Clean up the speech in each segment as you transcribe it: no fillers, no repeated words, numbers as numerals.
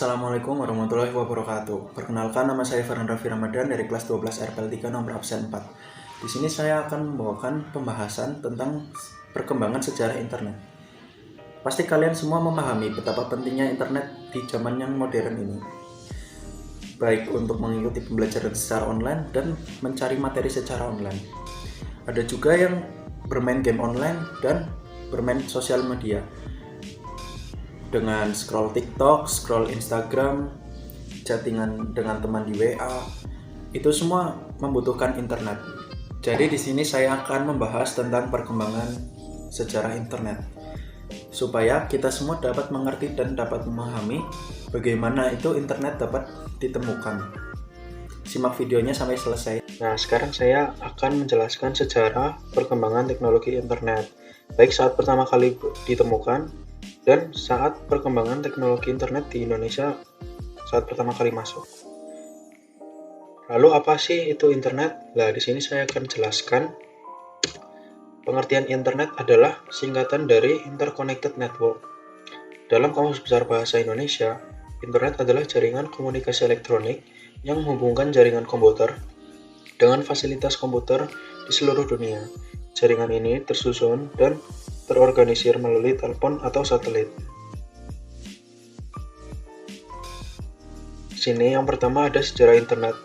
Assalamualaikum warahmatullahi wabarakatuh. Perkenalkan, nama saya Farhan Raffi Ramadan dari kelas 12 RPL 3 nomor absen 4. Di sini saya akan membawakan pembahasan tentang perkembangan sejarah internet. Pasti kalian semua memahami betapa pentingnya internet di zaman yang modern ini. Baik untuk mengikuti pembelajaran secara online dan mencari materi secara online. Ada juga yang bermain game online dan bermain sosial media. Dengan scroll TikTok, scroll Instagram, chattingan dengan teman di WA, itu semua membutuhkan internet. Jadi di sini saya akan membahas tentang perkembangan sejarah internet, supaya kita semua dapat mengerti dan dapat memahami bagaimana itu internet dapat ditemukan. Simak videonya sampai selesai. Nah, sekarang saya akan menjelaskan sejarah perkembangan teknologi internet, baik saat pertama kali ditemukan dan saat perkembangan teknologi internet di Indonesia saat pertama kali masuk. Lalu apa sih itu internet? Nah, di sini saya akan jelaskan. Pengertian internet adalah singkatan dari Interconnected Network. Dalam Kamus Besar Bahasa Indonesia, internet adalah jaringan komunikasi elektronik yang menghubungkan jaringan komputer dengan fasilitas komputer di seluruh dunia. Jaringan ini tersusun dan terorganisir melalui telepon atau satelit. Sini yang pertama ada sejarah internet.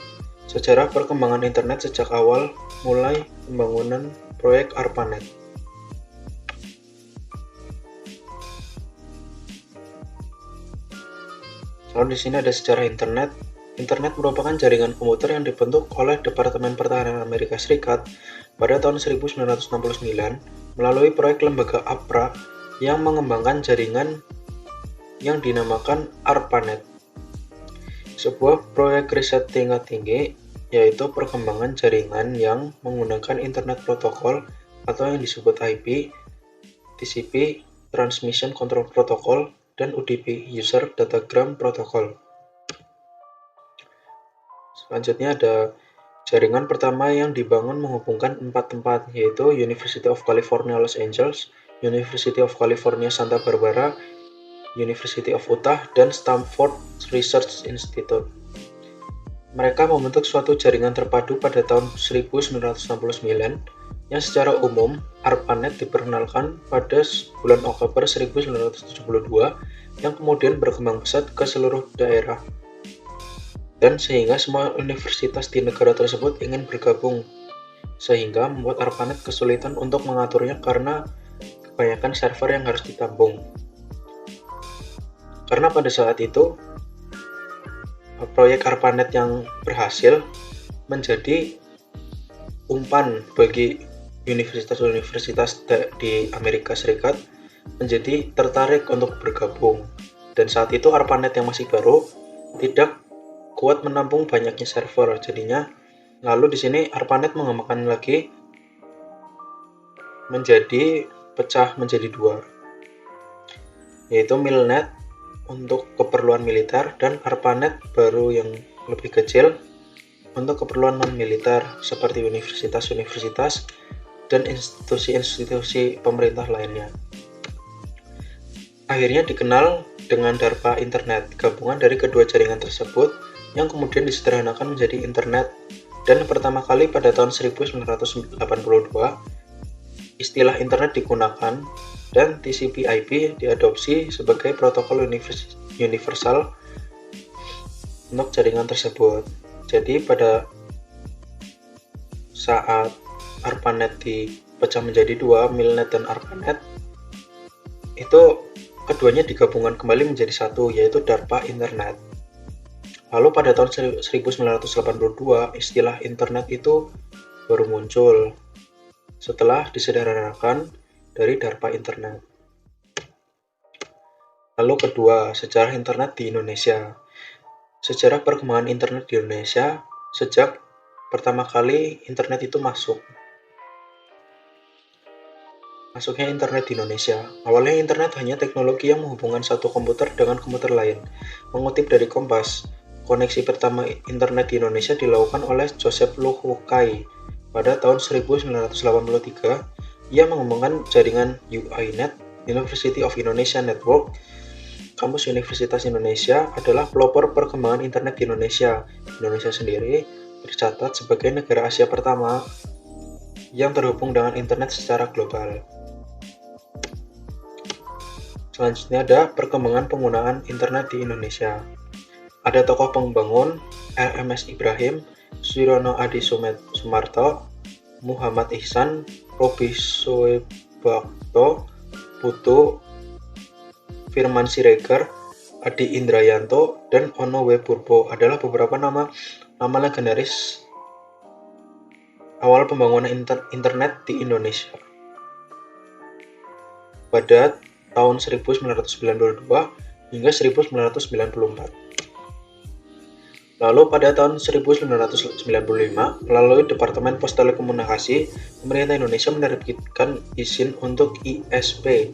Sejarah perkembangan internet sejak awal mulai pembangunan proyek ARPANET. Lalu di sini ada sejarah internet. Internet merupakan jaringan komputer yang dibentuk oleh Departemen Pertahanan Amerika Serikat pada tahun 1969 melalui proyek lembaga APRA yang mengembangkan jaringan yang dinamakan ARPANET. Sebuah proyek riset tingkat tinggi, yaitu perkembangan jaringan yang menggunakan Internet Protocol atau yang disebut IP, TCP, Transmission Control Protocol, dan UDP, User Datagram Protocol. Selanjutnya ada jaringan pertama yang dibangun menghubungkan 4 tempat, yaitu University of California Los Angeles, University of California Santa Barbara, University of Utah, dan Stanford Research Institute. Mereka membentuk suatu jaringan terpadu pada tahun 1969 yang secara umum ARPANET diperkenalkan pada bulan Oktober 1972 yang kemudian berkembang pesat ke seluruh daerah. Dan sehingga semua universitas di negara tersebut ingin bergabung, sehingga membuat ARPANET kesulitan untuk mengaturnya karena kebanyakan server yang harus ditampung. Karena pada saat itu, proyek ARPANET yang berhasil menjadi umpan bagi universitas-universitas di Amerika Serikat menjadi tertarik untuk bergabung. Dan saat itu ARPANET yang masih baru tidak kuat menampung banyaknya server, jadinya lalu di sini ARPANET mengembangkan lagi pecah menjadi dua, yaitu MILNET untuk keperluan militer dan ARPANET baru yang lebih kecil untuk keperluan non-militer seperti universitas-universitas dan institusi-institusi pemerintah lainnya. Akhirnya dikenal dengan DARPA Internet, gabungan dari kedua jaringan tersebut yang kemudian disederhanakan menjadi internet, dan pertama kali pada tahun 1982 istilah internet digunakan dan TCP/IP diadopsi sebagai protokol universal untuk jaringan tersebut. Jadi pada saat ARPANET dipecah menjadi dua, MILNET dan ARPANET, itu keduanya digabungkan kembali menjadi satu, yaitu DARPA Internet. Lalu pada tahun 1982, istilah internet itu baru muncul setelah disederhanakan dari DARPA Internet. Lalu kedua, sejarah internet di Indonesia. Sejarah perkembangan internet di Indonesia sejak pertama kali internet itu masuknya internet di Indonesia. Awalnya internet hanya teknologi yang menghubungkan satu komputer dengan komputer lain. Mengutip dari Kompas, koneksi pertama internet di Indonesia dilakukan oleh Joseph Luh Wokai pada tahun 1983. Ia mengembangkan jaringan UINet, University of Indonesia Network, Kampus Universitas Indonesia adalah pelopor perkembangan internet di Indonesia. Indonesia sendiri tercatat sebagai negara Asia pertama yang terhubung dengan internet secara global. Selanjutnya ada perkembangan penggunaan internet di Indonesia. Ada tokoh pembangun, RMS Ibrahim, Surono Adi Sumarto, Muhammad Ihsan, Robi Soebakto, Putu, Firman Siregar, Adi Indrayanto, dan Ono W. Purbo adalah beberapa nama legendaris awal pembangunan internet di Indonesia. Pada tahun 1992 hingga 1994. Lalu pada tahun 1995, melalui Departemen Pos Telekomunikasi, pemerintah Indonesia menerbitkan izin untuk ISP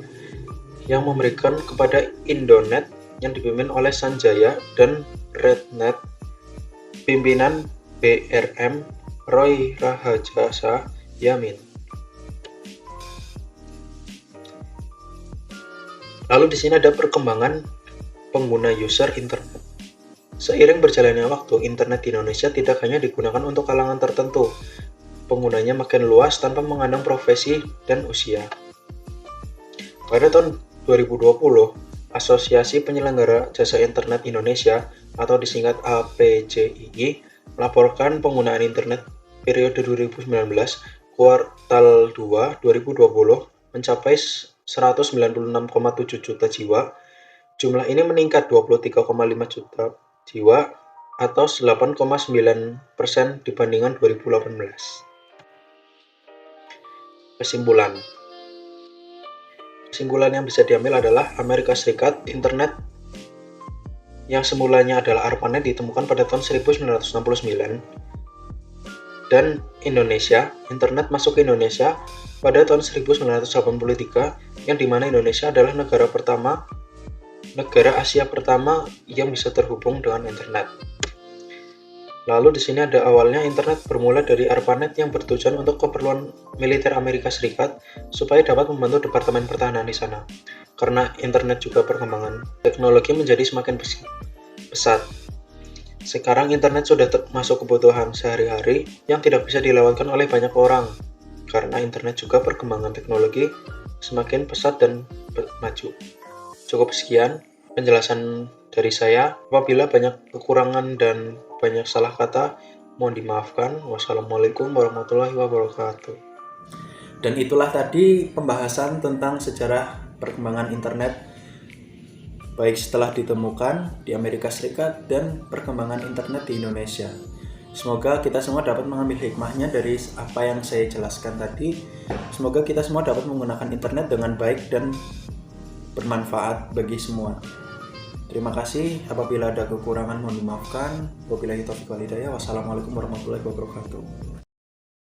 yang memberikan kepada Indonet yang dipimpin oleh Sanjaya dan Rednet, pimpinan BRM Roy Rahajasa Yamin. Lalu di sini ada perkembangan pengguna user internet. Seiring berjalannya waktu, internet di Indonesia tidak hanya digunakan untuk kalangan tertentu. Penggunanya makin luas tanpa memandang profesi dan usia. Pada tahun 2020, Asosiasi Penyelenggara Jasa Internet Indonesia atau disingkat APJII melaporkan penggunaan internet periode 2019 kuartal 2 2020 mencapai 196,7 juta jiwa. Jumlah ini meningkat 23,5 juta jiwa atau 8,9% dibandingkan 2018. Kesimpulan yang bisa diambil adalah Amerika Serikat, internet yang semulanya adalah ARPANET ditemukan pada tahun 1969, dan Indonesia, internet masuk ke Indonesia pada tahun 1983, yang dimana Indonesia adalah negara Asia pertama yang bisa terhubung dengan internet. Lalu di sini ada awalnya internet bermula dari ARPANET yang bertujuan untuk keperluan militer Amerika Serikat supaya dapat membantu Departemen Pertahanan di sana. Karena internet juga perkembangan teknologi menjadi semakin pesat. Sekarang internet sudah masuk kebutuhan sehari-hari yang tidak bisa dilewatkan oleh banyak orang. Karena internet juga perkembangan teknologi semakin pesat dan maju. Cukup sekian penjelasan dari saya. Apabila banyak kekurangan dan banyak salah kata, mohon dimaafkan. Wassalamualaikum warahmatullahi wabarakatuh. Dan itulah tadi pembahasan tentang sejarah perkembangan internet, baik setelah ditemukan di Amerika Serikat dan perkembangan internet di Indonesia. Semoga kita semua dapat mengambil hikmahnya dari apa yang saya jelaskan tadi. Semoga kita semua dapat menggunakan internet dengan baik dan bermanfaat bagi semua. Terima kasih. Apabila ada kekurangan mohon dimaafkan. Wabillahi taufiq wal hidayah. Wassalamualaikum warahmatullahi wabarakatuh.